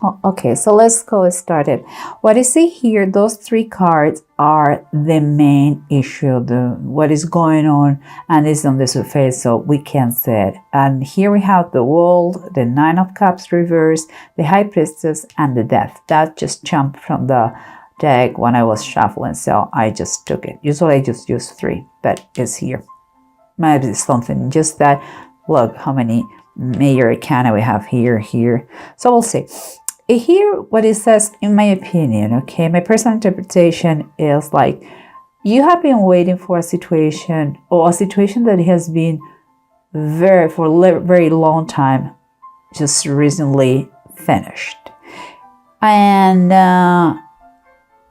Okay, so let's go started. What you see here, those three cards are the main issue, what is going on, and is on the surface, so we can see it. And here we have the World, the Nine of Cups reverse, the High Priestess, and the Death. That just jumped from the deck when I was shuffling, so I just took it. Usually I just use three, but it's here. Maybe it's something just that. Look how many major arcana we have here. So we'll see. Here, what it says, in my opinion, okay, my personal interpretation is like, you have been waiting for a situation, or a situation that has been for a very long time, just recently finished. And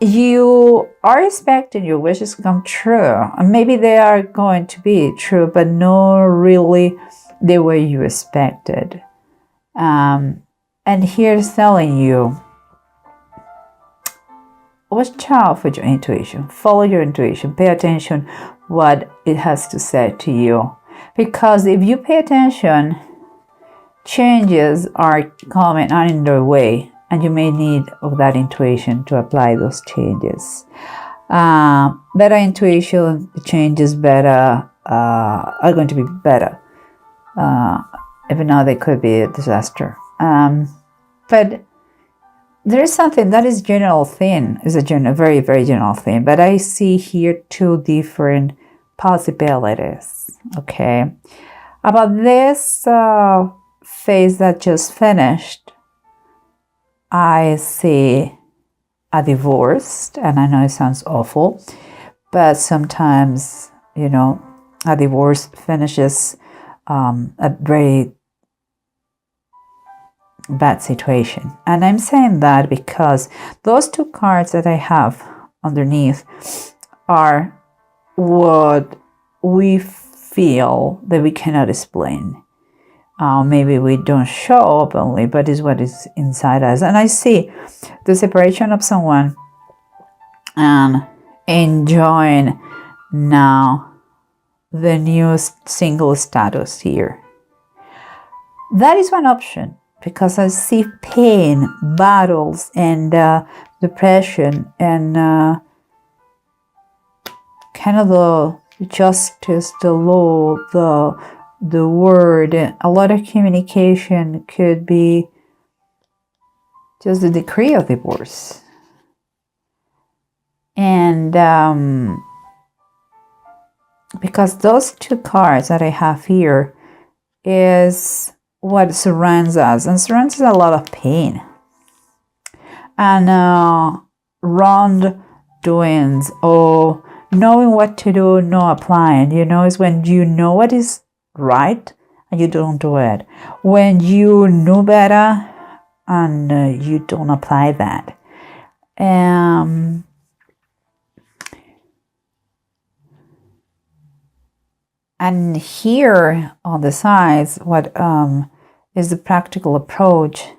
you are expecting your wishes to come true. And maybe they are going to be true, but not really the way you expected. And here's telling you, watch out for your intuition. Follow your intuition. Pay attention what it has to say to you. Because if you pay attention, changes are coming on in their way, and you may need of that intuition to apply those changes. Better intuition, changes better are going to be better. Even though they could be a disaster. But there is something that is general thing, is a very, very general thing. But I see here two different possibilities, okay? About this phase that just finished, I see a divorce, and I know it sounds awful, but sometimes, you know, a divorce finishes a very bad situation. And I'm saying that because those two cards that I have underneath are what we feel that we cannot explain. Maybe we don't show openly, but it's what is inside us. And I see the separation of someone and enjoying now the new single status here. That is one option. Because I see pain, battles, and depression, and kind of the justice, the law, the word. A lot of communication could be just the decree of divorce. And because those two cards that I have here is what surrounds us, and surrounds us a lot of pain and wrongdoings, or knowing what to do, not applying. You know, is when you know what is right and you don't do it. When you know better and you don't apply that. And here on the sides, what is the practical approach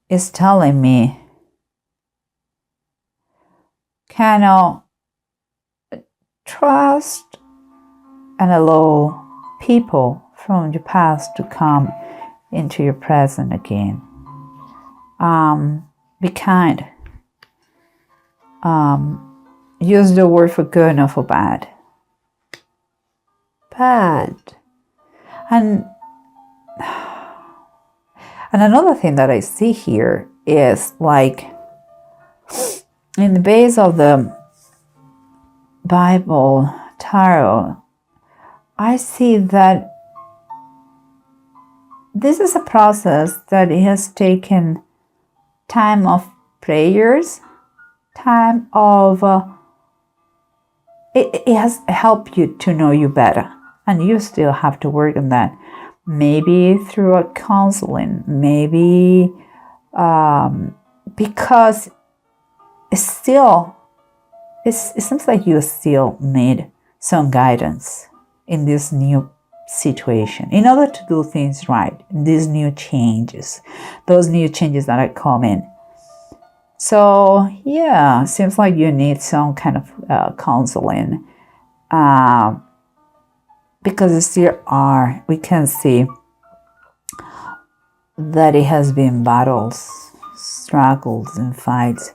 is telling me, cannot trust and allow people from your past to come into your present again. Be kind. Use the word for good, not for bad. And another thing that I see here is like in the base of the Bible tarot, I see that this is a process that it has taken time of prayers, time of it has helped you to know you better. And you still have to work on that. Maybe through a counseling, maybe because it seems like you still need some guidance in this new situation in order to do things right. These new changes, those new changes that are coming. So yeah, seems like you need some kind of counseling. Because there are, we can see that it has been battles, struggles, and fights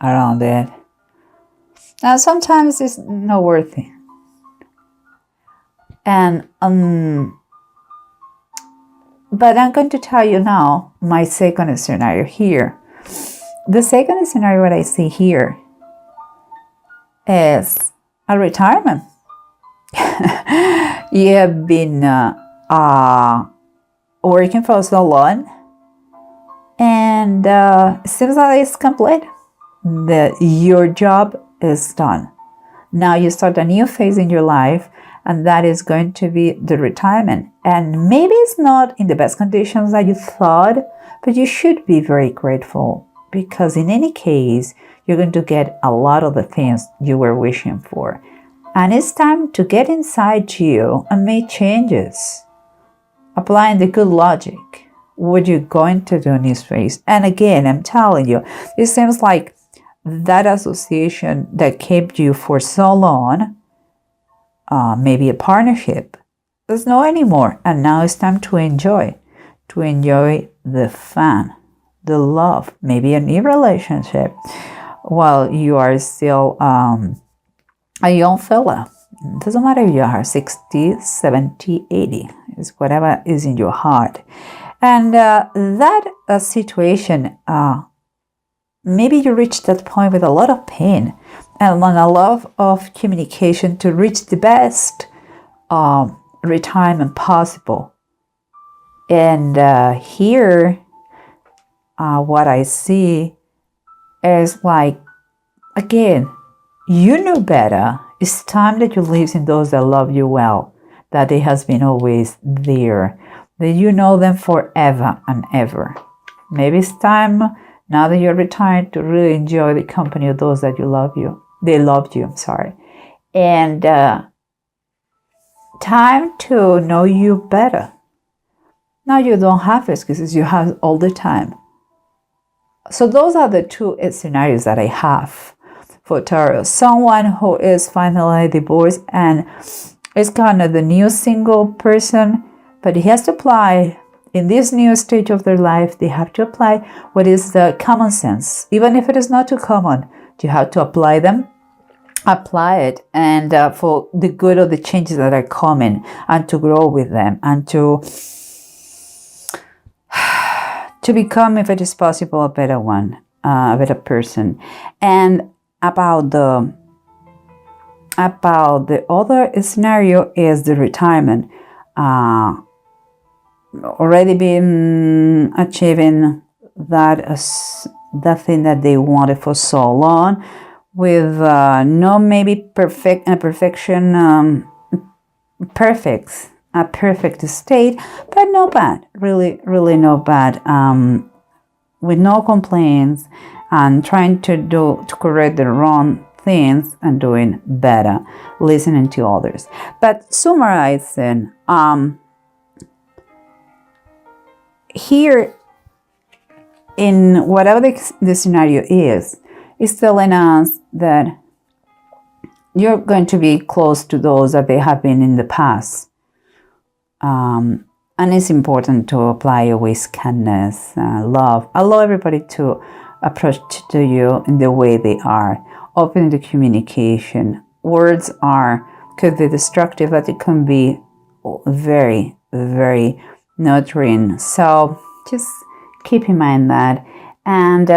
around it. And sometimes it's not worth it. And but I'm going to tell you now my second scenario here. The second scenario what I see here is a retirement. You have been working for so long, and it seems like it's complete. Your job is done. Now you start a new phase in your life, and that is going to be the retirement. And maybe it's not in the best conditions that you thought, but you should be very grateful, because in any case, you're going to get a lot of the things you were wishing for. And it's time to get inside you and make changes. Applying the good logic. What you're going to do in this phase. And again, I'm telling you, it seems like that association that kept you for so long, maybe a partnership, there's no anymore. And now it's time to enjoy the fun, the love, maybe a new relationship while you are still a young fella. It doesn't matter if you are 60, 70, 80. It's whatever is in your heart. And that situation, maybe you reach that point with a lot of pain and a lot of communication to reach the best retirement possible. And here, what I see is like, again, you know better. It's time that you listen to those that love you well, that they has been always there, that you know them forever and ever. Maybe it's time, now that you're retired, to really enjoy the company of those that they loved you, I'm sorry. And time to know you better. Now you don't have excuses, you have all the time. So those are the two scenarios that I have for Taurus. Someone who is finally divorced and is kind of the new single person, but he has to apply in this new stage of their life. They have to apply what is the common sense, even if it is not too common. You have to apply it, and for the good of the changes that are coming, and to grow with them, and to become, if it is possible, a better one, a better person. And about the other scenario is the retirement. Already been achieving that thing that they wanted for so long, with no maybe a perfect state, but no bad, really no bad, with no complaints, and trying to correct the wrong things and doing better, listening to others. But summarizing, here, in whatever the scenario is telling us that you're going to be close to those that they have been in the past. And it's important to apply always kindness, love. Allow everybody to approach to you in the way they are. Open the communication. Words could be destructive, but it can be very, very nurturing. So just keep in mind that. And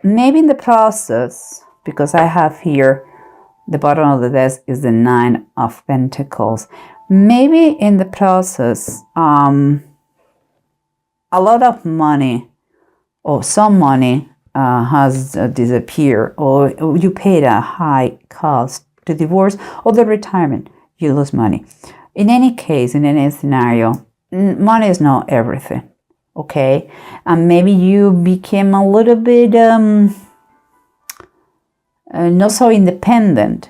maybe in the process, because I have here, the bottom of the desk is the 9 of Pentacles. Maybe in the process, a lot of money, or some money, has disappeared, or you paid a high cost to divorce, or the retirement, you lose money. In any case, in any scenario, money is not everything, okay? And maybe you became a little bit not so independent.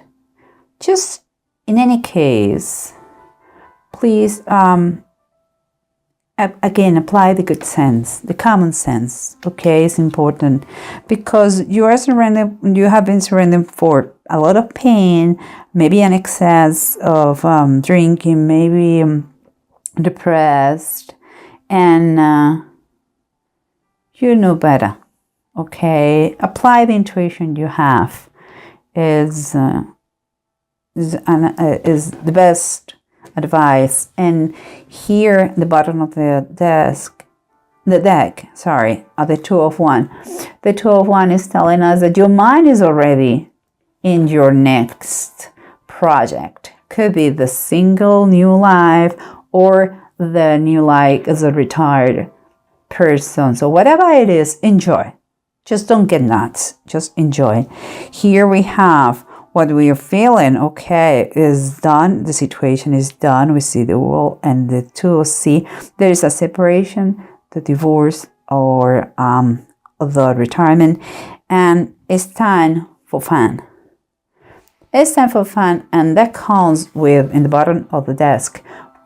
Just in any case, please again, apply the good sense, the common sense, okay? It's important, because you have been surrendering for a lot of pain, maybe an excess of drinking, maybe depressed, and you know better. Okay, apply the intuition you have is the best advice. And here at the bottom of the deck, sorry, the Two of One. The Two of One is telling us that your mind is already in your next project. Could be the single new life or the new life as a retired person. So whatever it is, enjoy. Just don't get nuts. Just enjoy. Here we have what we are feeling. Okay, is done. The situation is done. We see the world and the two. See, there is a separation, the divorce, or the retirement, and it's time for fun. It's time for fun, and that comes with in the bottom of the desk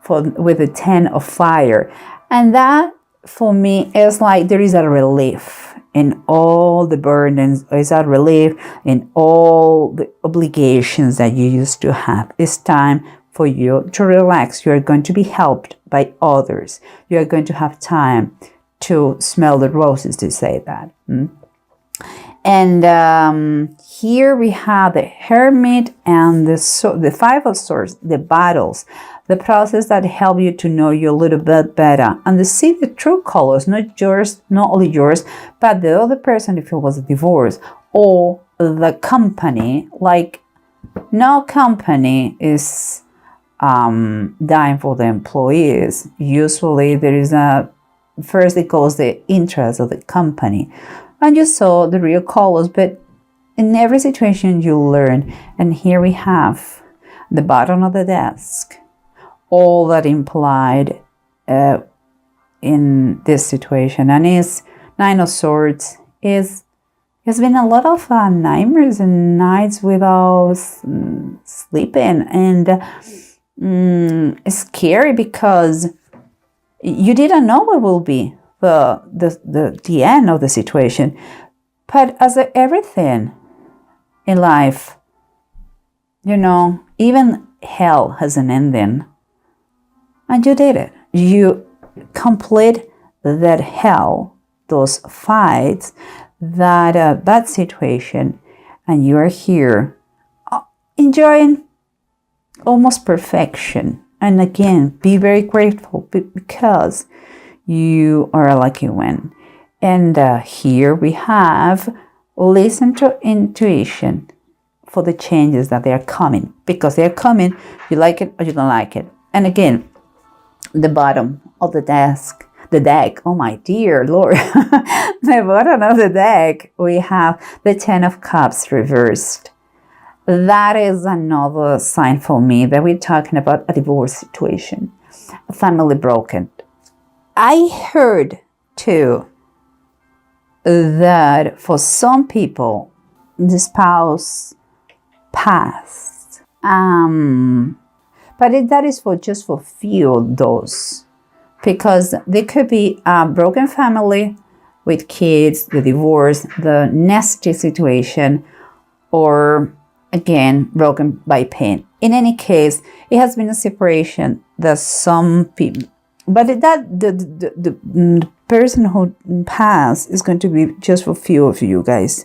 with the 10 of fire, and that for me is like there is a relief in all the burdens. Is a relief in all the obligations that you used to have. It's time for you to relax. You are going to be helped by others. You are going to have time to smell the roses, to say that. And here we have the Hermit and the Five of Swords, the battles, the process that help you to know you a little bit better and to see the true colors, not yours, not only yours, but the other person if it was a divorce, or the company. Like, no company is dying for the employees. Usually there is first it goes the interest of the company. And you saw the real colors, but in every situation you learn. And here we have the bottom of the desk, all that implied in this situation. And is Nine of Swords is there's been a lot of nightmares and nights without sleeping, and it's scary because you didn't know what will be the end of the situation. But as everything in life, even hell has an ending, and you did it. You complete that hell, those fights, that bad situation, and you are here enjoying almost perfection. And again, be very grateful because you are a lucky one. And here we have listen to intuition for the changes that they are coming, because they are coming. You like it or you don't like it. And again, the bottom of the deck, oh my dear Lord, the bottom of the deck, we have the 10 of Cups reversed. That is another sign for me that we're talking about a divorce situation, a family broken. I heard too that for some people the spouse passed, but that is just for few of those, because there could be a broken family with kids, the divorce, the nasty situation, or again broken by pain. In any case, it has been a separation that some people, but the person who passed is going to be just for few of you guys.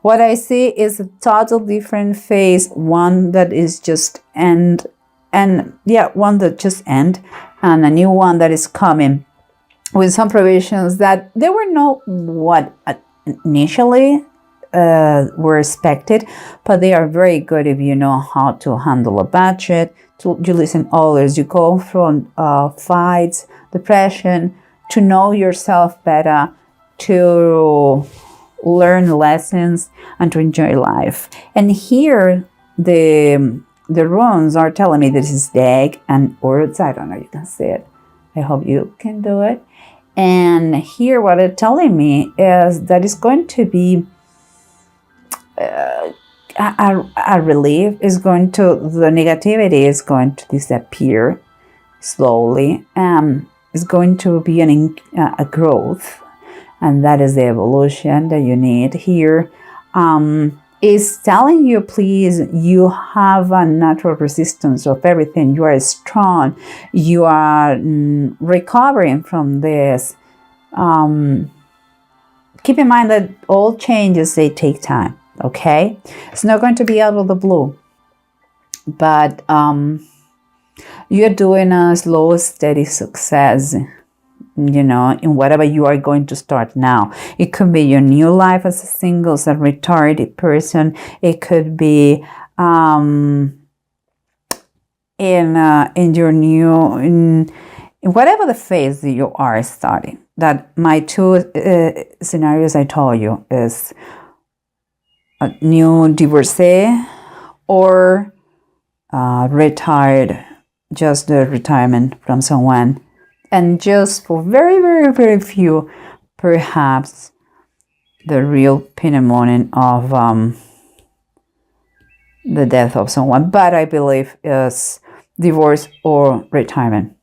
What I see is a total different phase, one that is just end, and one that just end, and a new one that is coming with some provisions that they were not what initially were expected, but they are very good if you know how to handle a budget, you listen others, you go from fights, depression, to know yourself better, to learn lessons, and to enjoy life. And here the runes are telling me this is the egg and words. I don't know, you can see it. I hope you can do it. And here what they're telling me is that it's going to be a relief. Is going to, the negativity is going to disappear slowly. It's going to be a growth, and that is the evolution that you need here. Is telling you, please, you have a natural resistance of everything. You are strong. You are recovering from this. keep in mind that all changes, they take time. Okay, it's not going to be out of the blue, but you're doing a slow, steady success, in whatever you are going to start now. It could be your new life as a single, as a retired person. It could be in your new, in whatever the phase that you are starting. That my two scenarios I told you is a new divorcee or retired, just the retirement from someone, and just for very, very, very few, perhaps the real pinnacle of the death of someone, but I believe is divorce or retirement.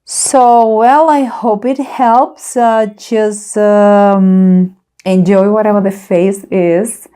So, well, I hope it helps. Just enjoy whatever the phase is.